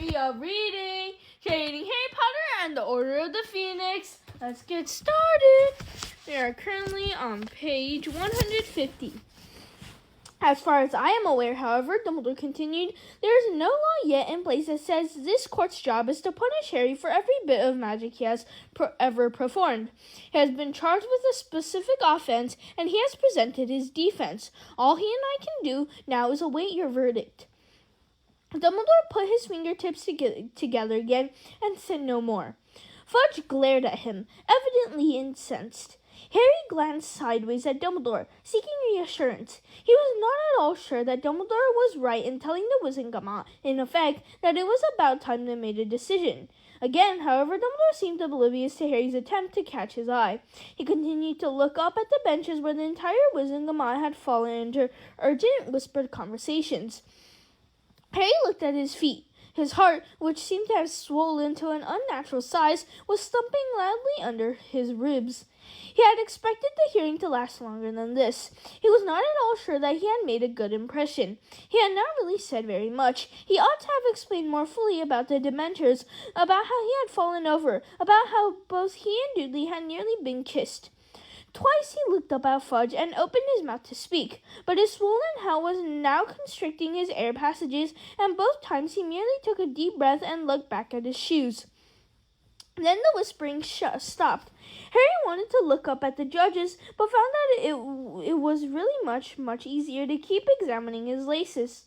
we are reading Harry Potter and the Order of the Phoenix. Let's get started. We are currently on page 150. As far as I am aware, however, Dumbledore continued, there is no law yet in place that says this court's job is to punish Harry for every bit of magic he has ever performed. He has been charged with a specific offense, and he has presented his defense. All he and I can do now is await your verdict. Dumbledore put his fingertips together again and said no more. Fudge glared at him, evidently incensed. Harry glanced sideways at Dumbledore, seeking reassurance. He was not at all sure that Dumbledore was right in telling the Wizengamot, in effect, that it was about time they made a decision. Again, however, Dumbledore seemed oblivious to Harry's attempt to catch his eye. He continued to look up at the benches where the entire Wizengamot had fallen into urgent, whispered conversations. Harry looked at his feet. His heart, which seemed to have swollen to an unnatural size, was thumping loudly under his ribs. He had expected the hearing to last longer than this. He was not at all sure that he had made a good impression. He had not really said very much. He ought to have explained more fully about the Dementors, about how he had fallen over, about how both he and Dudley had nearly been kissed. Twice he looked up at Fudge and opened his mouth to speak, but his swollen head was now constricting his air passages, and both times he merely took a deep breath and looked back at his shoes. Then the whispering stopped. Harry wanted to look up at the judges, but found that it was really much easier to keep examining his laces.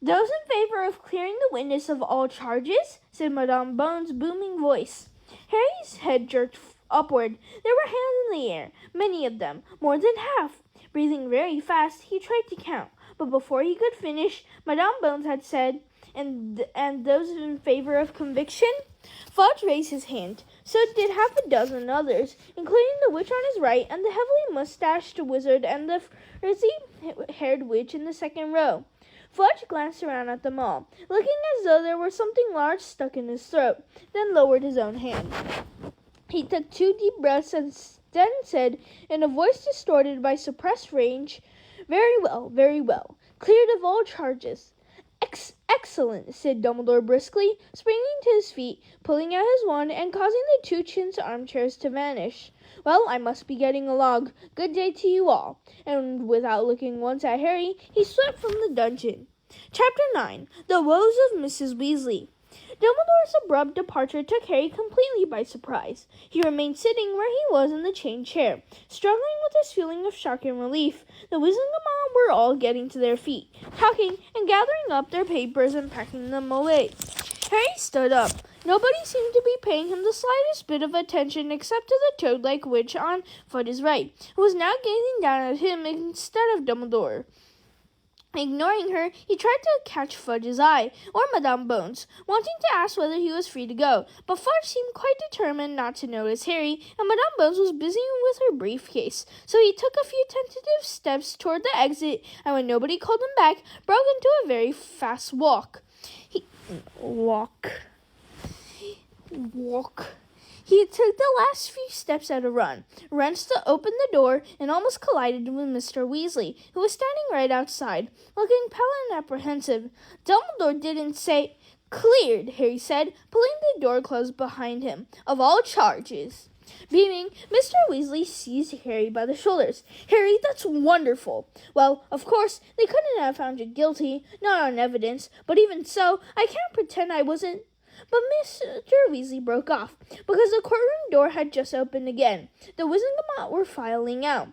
"Those in favor of clearing the witness of all charges," said Madame Bone's booming voice. Harry's head jerked upward. There were hands in the air, many of them, more than half. Breathing very fast, he tried to count, but before he could finish, Madame Bones had said, and those in favor of conviction? Fudge raised his hand. So did half a dozen others, including the witch on his right and the heavily mustached wizard and the frizzy-haired witch in the second row. Fudge glanced around at them all, looking as though there were something large stuck in his throat, then lowered his own hand. He took 2 deep breaths and then said, in a voice distorted by suppressed rage, very well. Cleared of all charges." Excellent, said Dumbledore briskly, springing to his feet, pulling out his wand, and causing the 2 chintz armchairs to vanish. "Well, I must be getting along. Good day to you all." And without looking once at Harry, he swept from the dungeon. Chapter 9. The Woes of Mrs. Weasley. Dumbledore's abrupt departure took Harry completely by surprise. He remained sitting where he was in the chain chair, struggling with his feeling of shock and relief. The Wizengamot were all getting to their feet, talking and gathering up their papers and packing them away. Harry stood up. Nobody seemed to be paying him the slightest bit of attention except to the toad-like witch on Fudge's right, who was now gazing down at him instead of Dumbledore. Ignoring her, he tried to catch Fudge's eye, or Madame Bones, wanting to ask whether he was free to go, but Fudge seemed quite determined not to notice Harry, and Madame Bones was busy with her briefcase, so he took a few tentative steps toward the exit, and when nobody called him back, broke into a very fast walk. He took the last few steps at a run, wrenched to open the door, and almost collided with Mr. Weasley, who was standing right outside, looking pale and apprehensive. Dumbledore didn't say, "Cleared," Harry said, pulling the door closed behind him, "of all charges." Beaming, Mr. Weasley seized Harry by the shoulders. "Harry, that's wonderful. Well, of course, they couldn't have found you guilty, not on evidence, but even so, I can't pretend I wasn't—" But Mr. Weasley broke off, because the courtroom door had just opened again. The Wizengamot were filing out.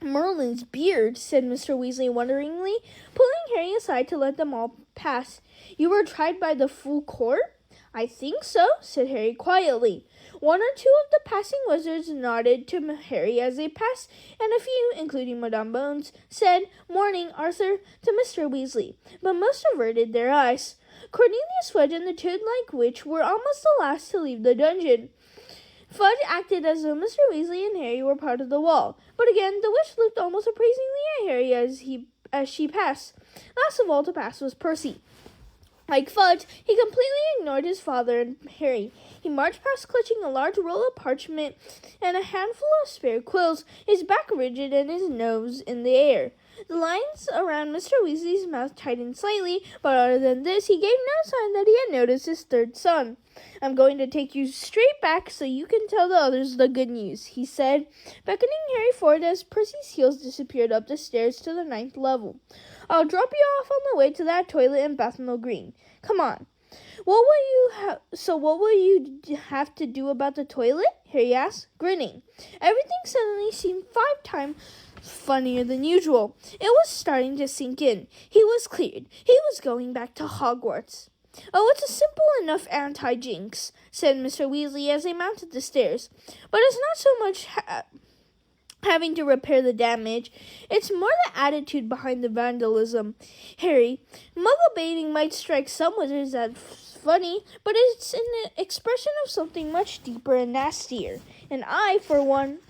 "Merlin's beard," said Mr. Weasley wonderingly, pulling Harry aside to let them all pass. "You were tried by the full court?" "I think so," said Harry quietly. 1 or 2 of the passing wizards nodded to Harry as they passed, and a few, including Madame Bones, said, "Morning, Arthur," to Mr. Weasley, but most averted their eyes. Cornelius Fudge and the toad-like witch were almost the last to leave the dungeon. Fudge acted as though Mr. Weasley and Harry were part of the wall, but again the witch looked almost appraisingly at Harry as she passed. Last of all to pass was Percy. Like Fudge, he completely ignored his father and Harry. He marched past clutching a large roll of parchment and a handful of spare quills, his back rigid and his nose in the air. The lines around Mr. Weasley's mouth tightened slightly, but other than this, he gave no sign that he had noticed his third son. I'm going to take you straight back so you can tell the others the good news, he said, beckoning Harry forward as Percy's heels disappeared up the stairs to the 9th level. I'll drop you off on the way to that toilet in Bethnal Green. Come on. What will you have to do about the toilet? Harry asked, grinning. Everything suddenly seemed 5 times funnier than usual. It was starting to sink in. He was cleared. He was going back to Hogwarts. Oh, it's a simple enough anti-jinx, said Mr. Weasley as they mounted the stairs. But it's not so much having to repair the damage. It's more the attitude behind the vandalism. Harry, muggle baiting might strike some wizards as funny, but it's an expression of something much deeper and nastier. And I, for one...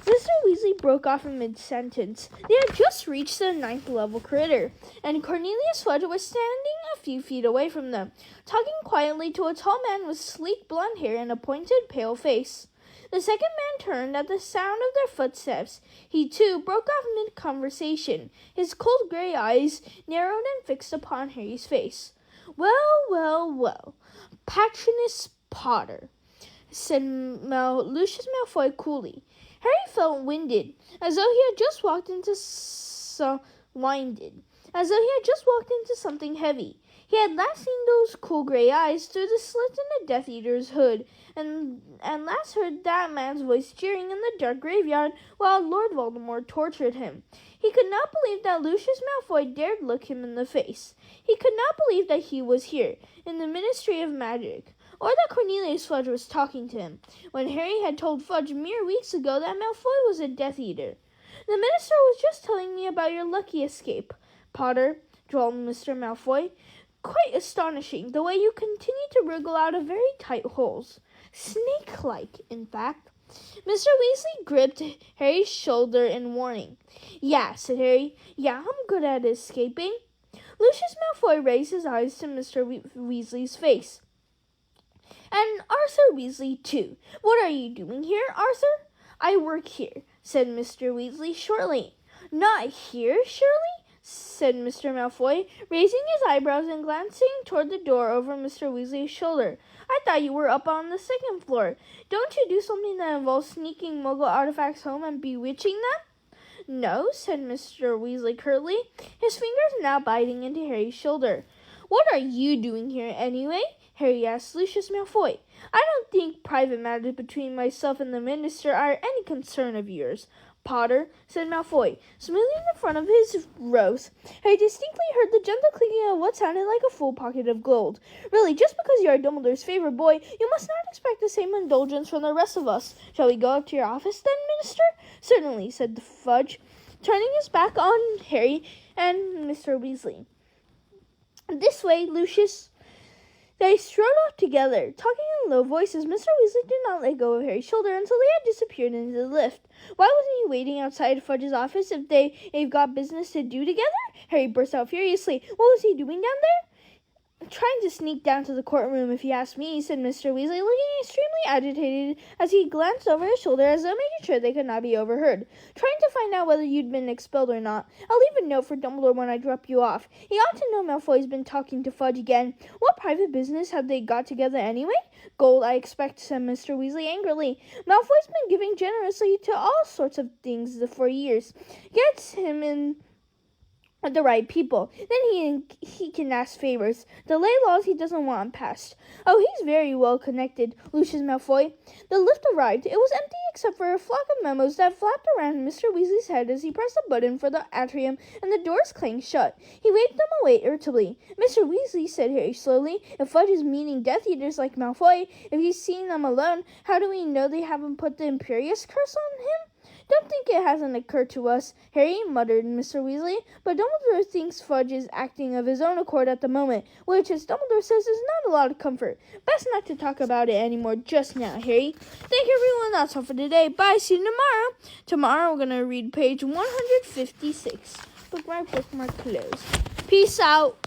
Mr. Weasley broke off in mid-sentence. They had just reached the 9th level critter, and Cornelius Fudge was standing a few feet away from them, talking quietly to a tall man with sleek blonde hair and a pointed, pale face. The second man turned at the sound of their footsteps. He, too, broke off mid-conversation, his cold gray eyes narrowed and fixed upon Harry's face. Well, Patronus Potter, said Lucius Malfoy coolly. Harry felt winded, as though he had just walked into something heavy. He had last seen those cool gray eyes through the slit in the Death Eater's hood, and last heard that man's voice cheering in the dark graveyard while Lord Voldemort tortured him. He could not believe that Lucius Malfoy dared look him in the face. He could not believe that he was here, in the Ministry of Magic, or that Cornelius Fudge was talking to him, when Harry had told Fudge mere weeks ago that Malfoy was a Death Eater. The minister was just telling me about your lucky escape, Potter, drawled Mr. Malfoy. Quite astonishing, the way you continue to wriggle out of very tight holes. Snake-like, in fact. Mr. Weasley gripped Harry's shoulder in warning. Yeah, said Harry. Yeah, I'm good at escaping. Lucius Malfoy raised his eyes to Mr. Weasley's face. And Arthur Weasley, too. What are you doing here, Arthur? I work here, said Mr. Weasley shortly. Not here, Shirley? Said Mr. Malfoy, raising his eyebrows and glancing toward the door over Mr. Weasley's shoulder. I thought you were up on the 2nd floor. Don't you do something that involves sneaking Muggle artifacts home and bewitching them? No, said Mr. Weasley curtly, his fingers now biting into Harry's shoulder. What are you doing here, anyway? Harry asked Lucius Malfoy. I don't think private matters between myself and the minister are any concern of yours, Potter, said Malfoy, smoothing the front of his rose. Harry distinctly heard the gentle clicking of what sounded like a full pocket of gold. Really, just because you are Dumbledore's favorite boy, you must not expect the same indulgence from the rest of us. Shall we go up to your office then, Minister? Certainly, said the Fudge, turning his back on Harry and Mr. Weasley. This way, Lucius. They strode off together, talking in low voices. Mr. Weasley did not let go of Harry's shoulder until they had disappeared into the lift. Why wasn't he waiting outside Fudge's office if they've got business to do together? Harry burst out furiously. What was he doing down there? Trying to sneak down to the courtroom, if you ask me, said Mr. Weasley, looking extremely agitated as he glanced over his shoulder as though making sure they could not be overheard. Trying to find out whether you'd been expelled or not. I'll leave a note for Dumbledore when I drop you off. He ought to know Malfoy's been talking to Fudge again. What private business have they got together anyway? Gold, I expect, said Mr. Weasley angrily. Malfoy's been giving generously to all sorts of things for years. Gets him in the right people. Then he can ask favors. Delay laws he doesn't want passed. Oh, he's very well connected, Lucius Malfoy. The lift arrived. It was empty except for a flock of memos that flapped around Mr. Weasley's head as he pressed a button for the atrium, and the doors clanged shut. He waved them away irritably. Mr. Weasley, said Harry slowly, if Fudge is meeting Death Eaters like Malfoy, if he's seeing them alone, how do we know they haven't put the Imperius curse on him? Don't think it hasn't occurred to us, Harry, muttered Mr. Weasley, but Dumbledore thinks Fudge is acting of his own accord at the moment, which, as Dumbledore says, is not a lot of comfort. Best not to talk about it anymore just now, Harry. Thank you, everyone. That's all for today. Bye. See you tomorrow. Tomorrow we're going to read page 156. Bookmark closed. Peace out.